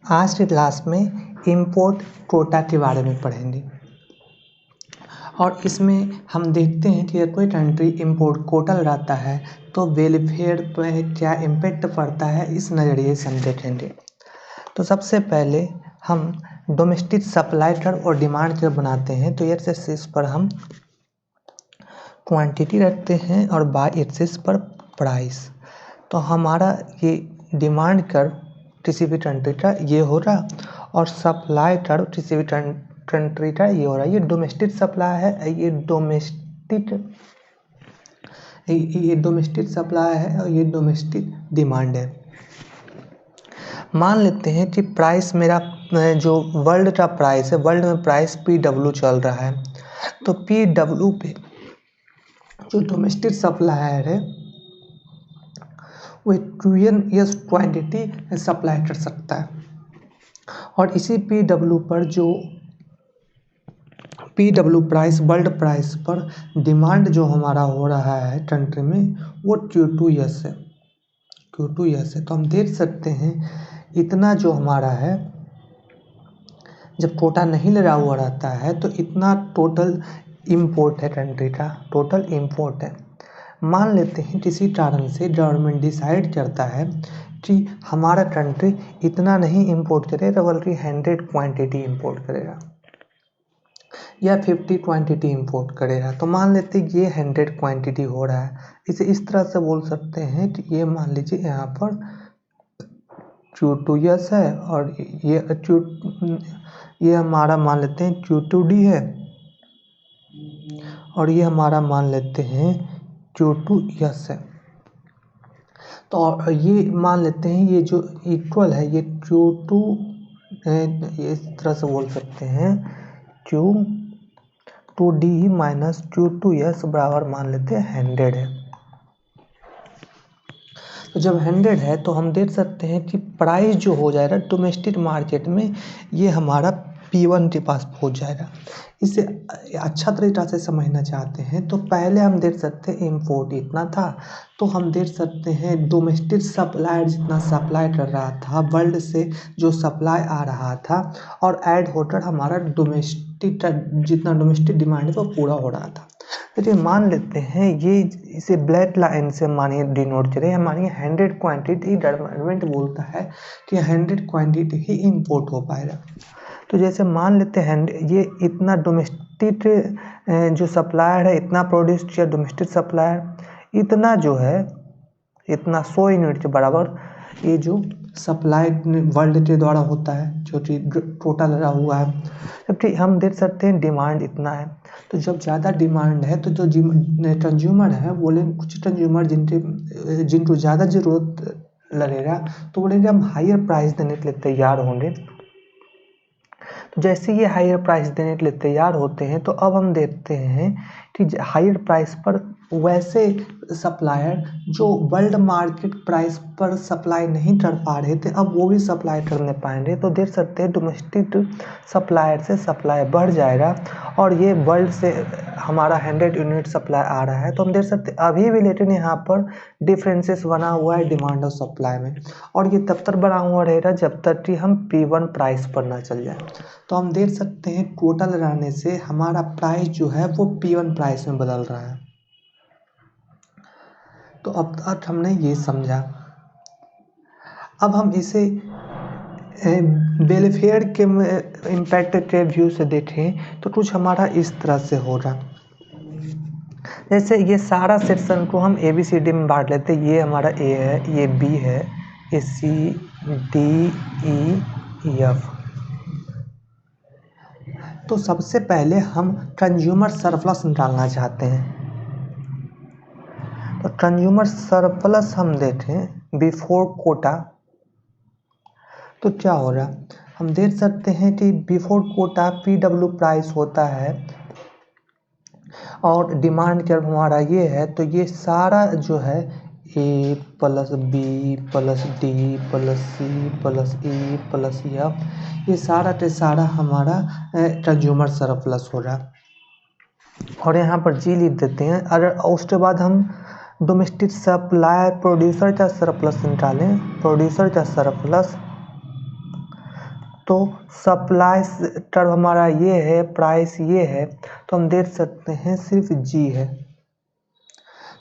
आज की क्लास में इंपोर्ट कोटा के बारे में पढ़ेंगे और इसमें हम देखते हैं कि अगर कोई कंट्री इंपोर्ट कोटा लगाता है तो वेलफेयर पर क्या इम्पेक्ट पड़ता है, इस नज़रिए से हम देखेंगे। तो सबसे पहले हम डोमेस्टिक सप्लाई कर्व और डिमांड कर्व बनाते हैं। तो एक्स एक्सिस पर हम क्वांटिटी रखते हैं और बाय एक्सिस पर प्राइस। तो हमारा ये डिमांड कर्व किसी भी कंट्री का ये हो रहा और सप्लाई कर्व किसी भी कंट्री का ये हो रहा। ये डोमेस्टिक सप्लाई है, ये डोमेस्टिक सप्लाई है और ये डोमेस्टिक डिमांड है। मान लेते हैं कि प्राइस मेरा जो वर्ल्ड का प्राइस है, वर्ल्ड में प्राइस PW चल रहा है। तो PW पे जो डोमेस्टिक सप्लायर है वो क्यूएनएस क्वांटिटी सप्लाई कर सकता है और इसी PW पर जो PW प्राइस वर्ल्ड प्राइस पर डिमांड जो हमारा हो रहा है कंट्री में वो Q2S है। तो हम देख सकते हैं इतना जो हमारा है, जब कोटा नहीं लगा हुआ रहता है तो इतना टोटल इंपोर्ट है, कंट्री का टोटल इंपोर्ट है। मान लेते हैं किसी कारण से गवर्नमेंट डिसाइड करता है कि हमारा कंट्री इतना नहीं इंपोर्ट करेगा बल्कि 100 क्वांटिटी इंपोर्ट करेगा या 50 क्वांटिटी इंपोर्ट करेगा। तो मान लेते हैं ये 100 क्वांटिटी हो रहा है। इसे इस तरह से बोल सकते हैं कि ये मान लीजिए यहाँ पर Q2S है और ये हमारा मान लेते हैं Q2D है और ये हमारा मान लेते हैं Q2S है। तो ये मान लेते हैं ये जो इक्वल है ये Q2 ये इस तरह से बोल सकते हैं Q2D माइनस Q2S बराबर मान लेते हैं 100 है। तो जब 100 है तो हम देख सकते हैं कि प्राइस जो हो जाएगा डोमेस्टिक मार्केट में ये हमारा P1 के पास पहुंच जाएगा। इसे अच्छा तरीक़ा से समझना चाहते हैं तो पहले हम देख सकते हैं इंपोर्ट इतना था, तो हम देख सकते हैं डोमेस्टिक सप्लायर जितना सप्लाई कर रहा था वर्ल्ड से जो सप्लाई आ रहा था और ऐड होकर हमारा डोमेस्टिक जितना डोमेस्टिक डिमांड है वो पूरा हो रहा था। चलिए मान लेते हैं ये इसे ब्लैक लाइन से मानिए डिनोट करें, मानिए 100 क्वांटिटी गवर्नमेंट बोलता है कि 100 क्वांटिटी ही इंपोर्ट हो पाएगा। तो जैसे मान लेते हैं ये इतना डोमेस्टिक जो सप्लायर है इतना प्रोड्यूस किया डोमेस्टिक सप्लायर, इतना जो है इतना 100 यूनिट के बराबर ये जो सप्लाई वर्ल्ड के द्वारा होता है जो कि टोटल लगा हुआ है। जबकि हम देख सकते हैं डिमांड इतना है, तो जब ज़्यादा डिमांड है तो जो कंज्यूमर है बोले कुछ कंज्यूमर जिनको ज़्यादा ज़रूरत लगेगा तो बोलेंगे हम हायर प्राइस देने के लिए तैयार होंगे। तो जैसे ये हायर प्राइस देने के लिए तैयार होते हैं तो अब हम देखते हैं कि हायर प्राइस पर वैसे सप्लायर जो वर्ल्ड मार्केट प्राइस पर सप्लाई नहीं कर पा रहे थे अब वो भी सप्लाई करने पाएंगे। तो देख सकते हैं डोमेस्टिक सप्लायर से सप्लाई बढ़ जाएगा और ये वर्ल्ड से हमारा 100 यूनिट सप्लाई आ रहा है। तो हम देख सकते हैं अभी भी लेकिन यहाँ पर डिफरेंसेस बना हुआ है डिमांड और सप्लाई में, और ये तब तक बना हुआ रहेगा जब तक कि हम P1 प्राइस पर ना चल जाए। तो हम देख सकते हैं टोटल रहने से हमारा प्राइस जो है वो P1 प्राइस में बदल रहा है। तो अब तक हमने ये समझा। अब हम इसे वेलफेयर के इम्पैक्ट के व्यू से देखें तो कुछ हमारा इस तरह से होगा। जैसे ये सारा सेक्शन को हम ABCD में बांट लेते हैं। ये हमारा A है, ये B है, ये C D E F। तो सबसे पहले हम कंज्यूमर सरप्लस निकालना चाहते हैं। तो कंज्यूमर सरप्लस हम देखें बिफोर कोटा तो क्या हो रहा, हम देख सकते हैं कि बिफोर कोटा PW प्राइस होता है और डिमांड कर्व हमारा ये है। तो ये सारा जो है A plus B plus D plus C plus E plus F ये सारा के सारा हमारा कंज्यूमर सरप्लस हो रहा और यहाँ पर G लिख देते हैं। अगर उसके बाद हम डोमेस्टिक सप्लायर प्रोड्यूसर का सरप्लस निकालें, प्रोड्यूसर का सरप्लस तो सप्लाई टर्म हमारा ये है, प्राइस ये है, तो हम देख सकते हैं सिर्फ जी है।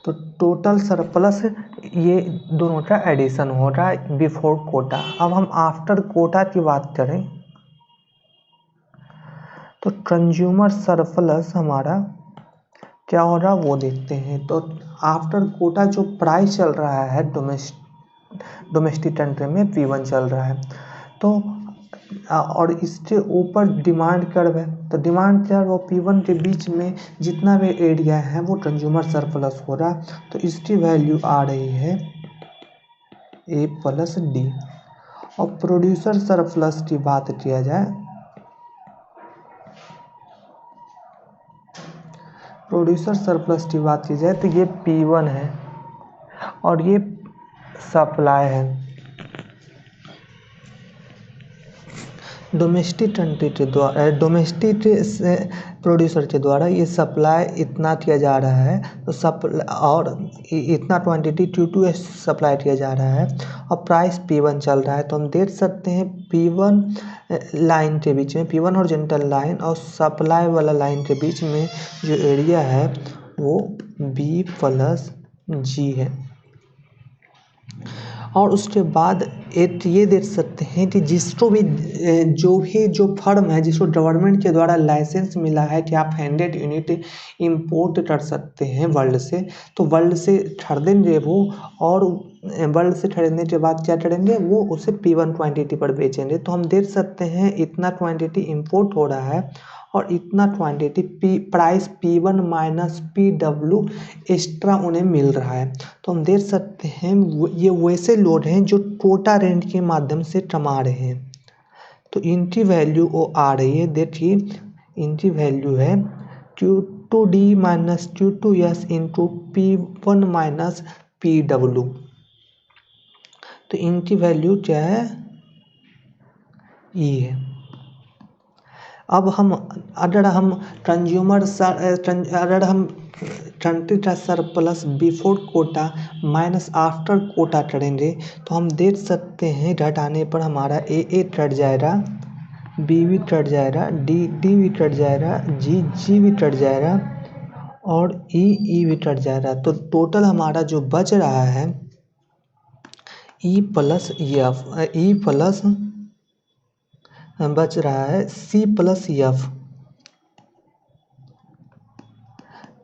तो टोटल सरप्लस ये दोनों का एडिशन हो रहा है बिफोर कोटा। अब हम आफ्टर कोटा की बात करें तो कंज्यूमर सरप्लस हमारा क्या हो रहा है वो देखते हैं। तो आफ्टर कोटा जो प्राइस चल रहा है डोमेस्टिक कंट्री में P1 चल रहा है, तो और इसके ऊपर डिमांड कर्व है। तो डिमांड कर्व और P1 के बीच में जितना भी एरिया है वो कंज्यूमर सरप्लस हो रहा, तो इसकी वैल्यू आ रही है A प्लस डी। और प्रोड्यूसर सरप्लस की बात किया जाए, प्रोड्यूसर सरप्लस की बात की जाए तो ये P1 है और ये सप्लाई है। डोमेस्टिक कंट्री के द्वारा, डोमेस्टिक प्रोड्यूसर के द्वारा ये सप्लाई इतना किया जा रहा है, तो और इतना क्वांटिटी Q2 सप्लाई किया जा रहा है और प्राइस P1 चल रहा है। तो हम देख सकते हैं P1 लाइन के बीच में, P1 हॉरिजॉन्टल लाइन और सप्लाई वाला लाइन के बीच में जो एरिया है वो B प्लस जी है। और उसके बाद ये देख सकते हैं कि जिसको भी जो फर्म है जिसको गवर्नमेंट के द्वारा लाइसेंस मिला है कि आप 100 यूनिट इंपोर्ट कर सकते हैं वर्ल्ड से, तो वर्ल्ड से खरीदेंगे वो, और वर्ल्ड से खरीदने के बाद क्या करेंगे वो उसे P1 क्वांटिटी पर बेचेंगे। तो हम देख सकते हैं इतना क्वांटिटी इंपोर्ट हो रहा है और इतना quantity price P1 minus PW extra उन्हें मिल रहा है। तो हम देख सकते हैं ये वैसे लोड हैं जो कोटा रेंट के माध्यम से कमा रहे हैं। तो इनकी वैल्यू वो आ रही है, देखिए इनकी वैल्यू है Q2D minus Q2S into P1 minus PW। तो इनकी वैल्यू क्या है, E है। अब अगर हम कंट्री का surplus before quota minus after quota करेंगे तो हम देख सकते हैं घटाने पर हमारा ए कट जाएगा, बी भी कट जाएगा, डी भी कट जाएगा, जी भी कट जाएगा और ई भी कट जाएगा। तो टोटल हमारा जो बच रहा है ई प्लस बच रहा है सी प्लस एफ।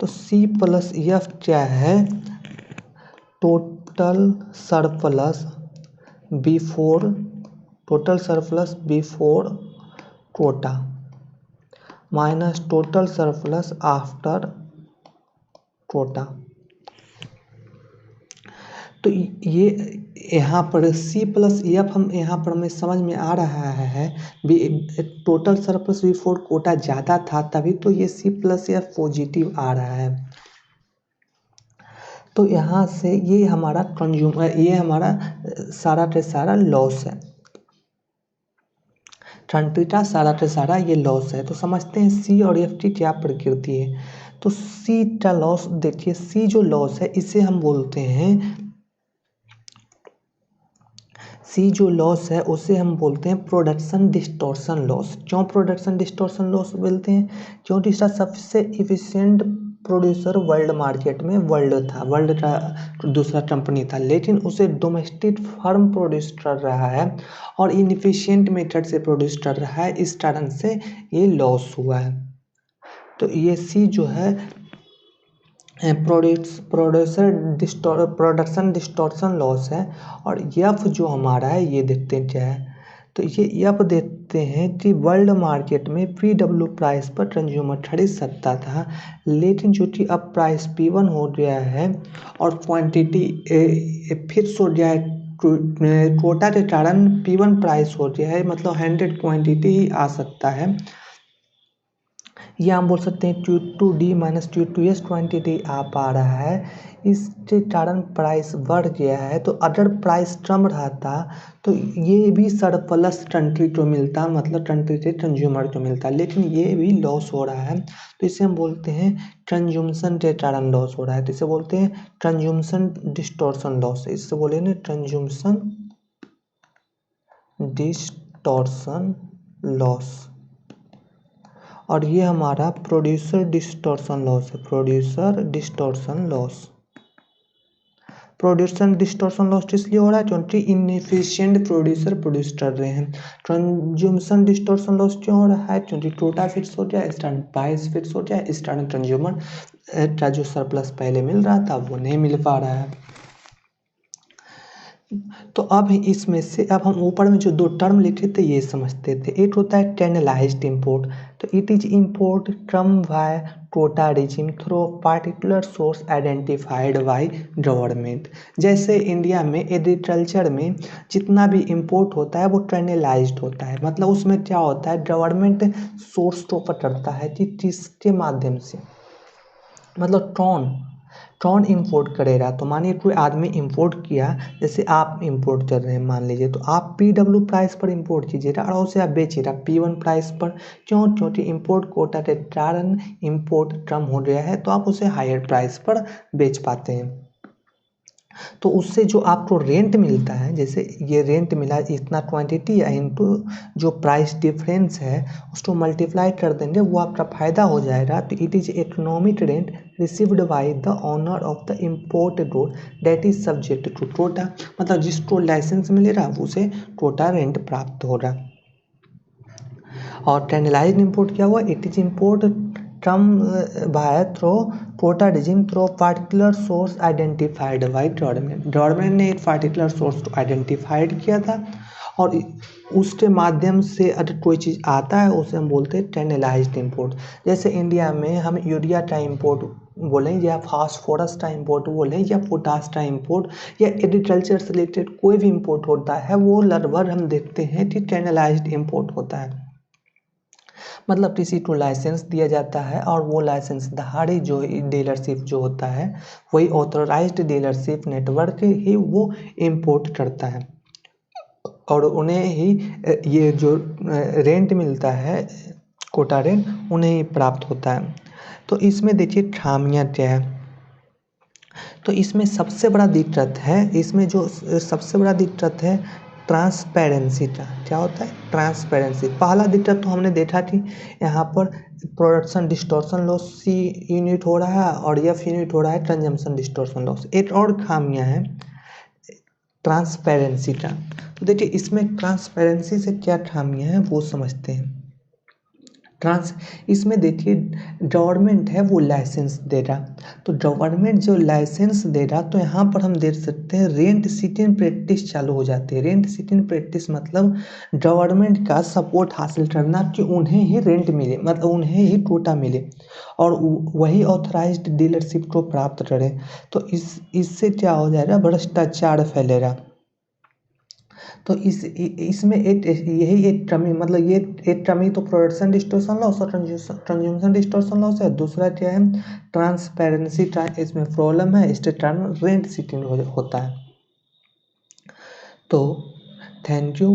तो सी प्लस एफ क्या है, total surplus before quota minus total surplus after quota. तो ये यहाँ पर C प्लस एफ हम यहाँ पर हमें समझ में आ रहा है टोटल सरप्लस बिफोर कोटा ज़्यादा था, तभी तो ये C प्लस एफ पॉजिटिव आ रहा है। तो यहाँ से ये हमारा सारा का सारा लॉस है, कंट्री का सारा का सारा ये लॉस है। तो समझते हैं C और F की क्या प्रकृति है। तो C का लॉस देखिए, C जो लॉस है इसे हम बोलते हैं, C जो लॉस है उसे हम बोलते हैं प्रोडक्शन डिस्टॉर्शन लॉस। क्यों प्रोडक्शन डिस्टॉर्शन लॉस बोलते हैं, क्योंकि इसका सबसे इफिशिएंट प्रोड्यूसर वर्ल्ड मार्केट में वर्ल्ड का दूसरा कंपनी था, लेकिन उसे डोमेस्टिक फर्म प्रोड्यूस कर रहा है और इनएफिशिएंट मेथड से प्रोड्यूस कर रहा है, इस कारण से ये लॉस हुआ है। तो ये C जो है प्रोडक्शन डिस्टॉर्शन लॉस है। और F जो हमारा है ये देखते हैं क्या है, तो ये F देखते हैं कि वर्ल्ड मार्केट में PW प्राइस पर कंज्यूमर खरीद सकता था, लेकिन जो कि अब प्राइस P1 हो गया है और क्वांटिटी फिक्स हो गया है, कोटा के कारण P1 प्राइस हो गया है, मतलब 100 क्वांटिटी ही आ सकता है। या हम बोल सकते हैं Q2D माइनस Q2S क्वांटिटी आ पा रहा है, इसके कारण प्राइस बढ़ गया है। तो अगर प्राइस कम रहता तो ये भी सरप्लस कंट्री को मिलता, मतलब कंट्री के कंज्यूमर को मिलता, लेकिन ये भी लॉस हो रहा है। तो इसे हम बोलते हैं कंज्यूमशन के कारण लॉस हो रहा है, तो इसे बोलते हैं कंज्यूमशन डिस्टॉर्शन लॉस। इससे बोले ना कंज्यूमशन डिस्टॉर्शन लॉस, और ये हमारा प्रोड्यूसर डिस्टॉर्शन लॉस है। Producer distortion loss, producer distortion loss इसलिए हो रहा है क्योंकि इनएफिशिएंट प्रोड्यूसर प्रोड्यूस कर रहे हैं। कंज्यूमशन डिस्टॉर्शन लॉस क्यों हो रहा है? क्योंकि कोटा फिक्स हो जाए, स्टार्टिंग प्राइस फिक्स हो जाए, स्टार्टिंग कंज्यूमर का जो सरप्लस पहले मिल रहा था वो नहीं मिल पा रहा है। तो अब इसमें से अब हम ऊपर में जो दो टर्म लिखे थे ये समझते थे। एक होता है चैनलाइज्ड इंपोर्ट, तो it is import come by quota regime through particular source identified by government. जैसे इंडिया में एग्रीकल्चर में जितना भी इंपोर्ट होता है वो चैनलाइज्ड होता है, मतलब उसमें क्या होता है, गवर्नमेंट सोर्स को पकड़ता है कि किसके माध्यम से, मतलब कौन इंपोर्ट करेगा। तो मानिए कोई आदमी इंपोर्ट किया, जैसे आप इंपोर्ट कर रहे हैं मान लीजिए, तो आप PW प्राइस पर इंपोर्ट कीजिएगा और उसे आप बेचिएगा P1 प्राइस पर। क्यों? क्योंकि इंपोर्ट कोटा के कारण इंपोर्ट कम हो गया है, तो आप उसे हायर प्राइस पर बेच पाते हैं। तो उससे जो आपको रेंट मिलता है, जैसे ये रेंट मिला इतना क्वांटिटी या इनटू जो प्राइस डिफरेंस है उसको मल्टीप्लाई कर देंगे, वो आपका फायदा हो जाएगा। तो it is economic rent received by the owner of the import good that is subject to quota, मतलब जिसको लाइसेंस मिलेगा उसे कोटा रेंट प्राप्त होगा। और चैनलाइज्ड इंपोर्ट क्या हुआ? It is import come by through quota regime through particular source identified by government. Government ने एक पार्टिकुलर सोर्स को आइडेंटिफाइड किया था और उसके माध्यम से अगर कोई चीज़ आता है उसे हम बोलते हैं चैनलाइज्ड इंपोर्ट। जैसे इंडिया में हम यूरिया का इंपोर्ट बोलें या फास्फोरस का इंपोर्ट बोलें या पोटास का इंपोर्ट या एग्रीकल्चर से रिलेटेड कोई भी इंपोर्ट होता है, वो लगभग हम देखते हैं कि चैनलाइज्ड इंपोर्ट होता है। मतलब किसी को लाइसेंस दिया जाता है और वो लाइसेंस धारी जो डीलरशिप जो होता है वही ऑथराइज्ड डीलरशिप नेटवर्क ही वो इंपोर्ट करता है और उन्हें ही ये जो रेंट मिलता है कोटा रेंट उन्हें ही प्राप्त होता है। तो इसमें देखिए खामियां क्या है। तो इसमें सबसे बड़ा दिक्कत है, इसमें जो सबसे बड़ा दिक्कत है ट्रांसपेरेंसी का। क्या होता है? ट्रांसपेरेंसी। पहला दिक्कत तो हमने देखा कि यहाँ पर production distortion loss C unit हो रहा है और F यूनिट हो रहा है कंजम्पशन डिस्टॉर्शन लॉस। एक और खामियां है ट्रांसपेरेंसी का। तो देखिए इसमें ट्रांसपेरेंसी से क्या खामियां हैं वो समझते हैं। इसमें देखिए गवर्नमेंट है वो लाइसेंस दे रहा, तो गवर्नमेंट जो लाइसेंस दे रहा तो यहाँ पर हम देख सकते हैं रेंट सिटिंग प्रैक्टिस चालू हो जाती है। रेंट सिटिंग प्रैक्टिस मतलब गवर्नमेंट का सपोर्ट हासिल करना कि उन्हें ही रेंट मिले, मतलब उन्हें ही कोटा मिले और वही ऑथराइज्ड डीलरशिप को प्राप्त करें। तो इससे क्या हो जाएगा, भ्रष्टाचार फैलेगा। तो इसमें यही एक कमी, मतलब ये एक कमी तो प्रोडक्शन डिस्टॉर्शन लॉस और कंज्यूमशन डिस्टॉर्शन लॉस है। दूसरा क्या है, ट्रांसपेरेंसी का इसमें प्रॉब्लम है, इसके कारण रेंट सिटिंग होता है। तो थैंक यू।